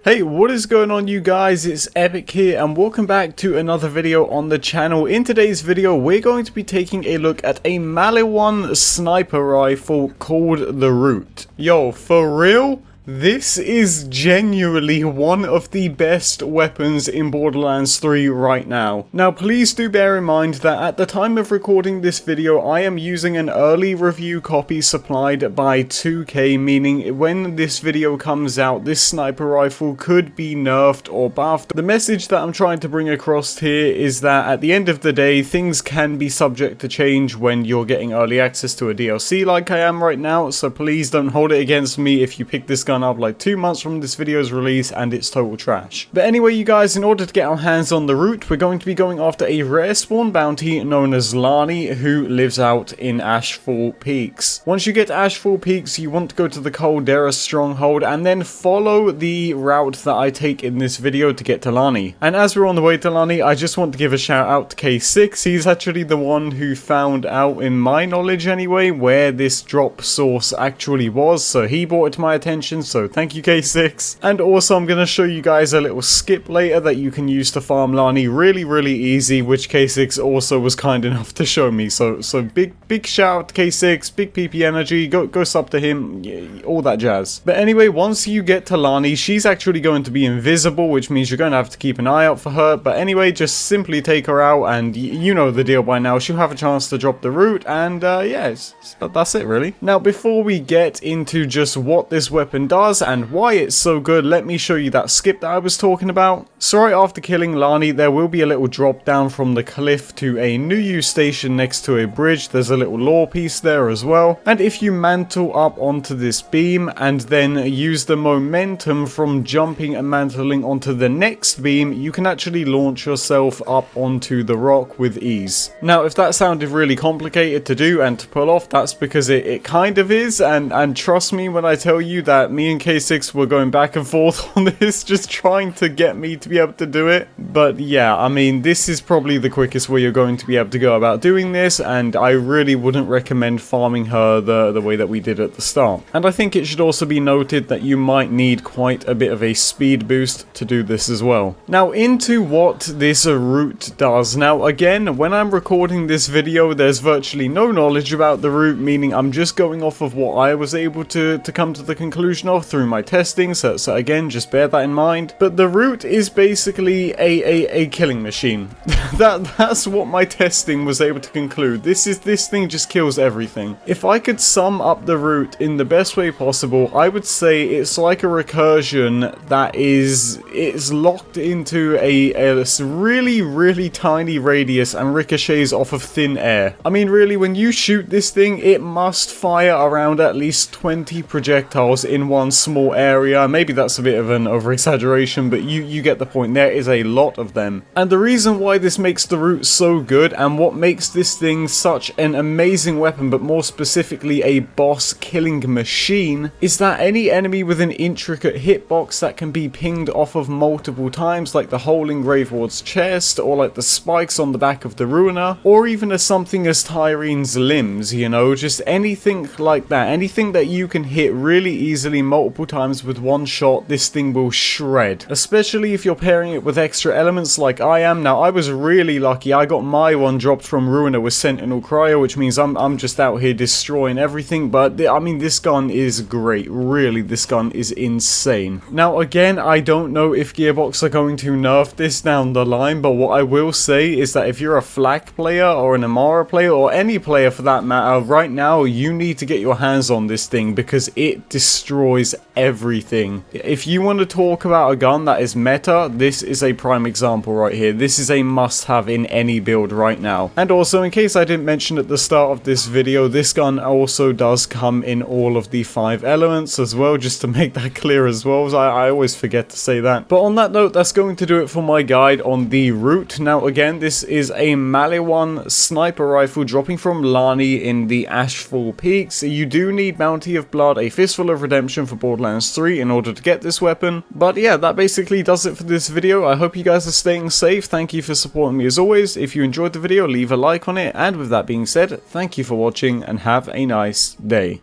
Hey, what is going on you guys? It's Epic here and welcome back to another video on the channel. In today's video, we're going to be taking a look at a Maliwan sniper rifle called the Root. Yo, for real? This is genuinely one of the best weapons in Borderlands 3 right now. Now please do bear in mind that at the time of recording this video I am using an early review copy supplied by 2K, meaning when this video comes out this sniper rifle could be nerfed or buffed. The message that I'm trying to bring across here is that at the end of the day things can be subject to change when you're getting early access to a DLC like I am right now, so please don't hold it against me if you pick this gun up like 2 months from this video's release and it's total trash. But anyway you guys, in order to get our hands on the Root, we're going to be going after a rare spawn bounty known as Lani, who lives out in Ashfall Peaks. Once you get to Ashfall Peaks, you want to go to the Caldera stronghold and then follow the route that I take in this video to get to Lani. And as we're on the way to Lani, I just want to give a shout out to K6. He's actually the one who found out, in my knowledge anyway, where this drop source actually was, so he brought it to my attention. So thank you K6. And also I'm going to show you guys a little skip later that you can use to farm Lani really easy, which K6 also was kind enough to show me. So big shout out to K6, big pimpernel, go sub to him, yeah, all that jazz. But anyway, once you get to Lani, she's actually going to be invisible, which means you're going to have to keep an eye out for her. But anyway, just simply take her out and you know the deal by now. She'll have a chance to drop the Root and yeah, that's it really. Now before we get into just what this weapon does and why it's so good, let me show you that skip that I was talking about. So right after killing Lani, there will be a little drop down from the cliff to a new use station next to a bridge. There's a little lore piece there as well. And if you mantle up onto this beam and then use the momentum from jumping and mantling onto the next beam, you can actually launch yourself up onto the rock with ease. Now if that sounded really complicated to do and to pull off, that's because it kind of is, and trust me when I tell you that me and K6 were going back and forth on this, just trying to get me to be able to do it. But yeah, I mean, this is probably the quickest way you're going to be able to go about doing this, and I really wouldn't recommend farming her the way that we did at the start. And I think it should also be noted that you might need quite a bit of a speed boost to do this as well. Now into what this Root does. Now again, when I'm recording this video, there's virtually no knowledge about the Root, meaning I'm just going off of what I was able to come to the conclusion of through my testing, so again, just bear that in mind. But the Root is basically a killing machine. That's what my testing was able to conclude. This thing just kills everything. If I could sum up the Root in the best way possible, I would say it's like a recursion that it's locked into a really tiny radius and ricochets off of thin air. I mean really, when you shoot this thing, it must fire around at least 20 projectiles in one small area. Maybe that's a bit of an over-exaggeration, but you get the point. There is a lot of them. And the reason why this makes the Root so good and what makes this thing such an amazing weapon, but more specifically a boss killing machine, is that any enemy with an intricate hitbox that can be pinged off of multiple times, like the hole in Graveward's chest, or like the spikes on the back of the Ruiner, or even as something as Tyrene's limbs, you know, just anything like that, anything that you can hit really easily multiple times with one shot, this thing will shred. Especially if you're pairing it with extra elements like I am. Now I was really lucky, I got my one dropped from Ruiner with Sentinel Cryo, which means I'm just out here destroying everything. But I mean, this gun is great, really, this gun is insane. Now again, I don't know if Gearbox are going to nerf this down the line, but what I will say is that if you're a Flak player or an Amara player or any player for that matter, right now you need to get your hands on this thing because it destroys everything. If you want to talk about a gun that is meta, this is a prime example right here. This is a must-have in any build right now. And also, in case I didn't mention at the start of this video, this gun also does come in all of the 5 elements as well, just to make that clear as well. I always forget to say that. But on that note, that's going to do it for my guide on the Root. Now again, this is a Maliwan sniper rifle dropping from Lani in the Ashfall Peaks. You do need Bounty of Blood, a Fistful of Redemption for Borderlands 3 in order to get this weapon. But yeah, that basically does it for this video. I hope you guys are staying safe. Thank you for supporting me as always. If you enjoyed the video, leave a like on it. And with that being said, thank you for watching and have a nice day.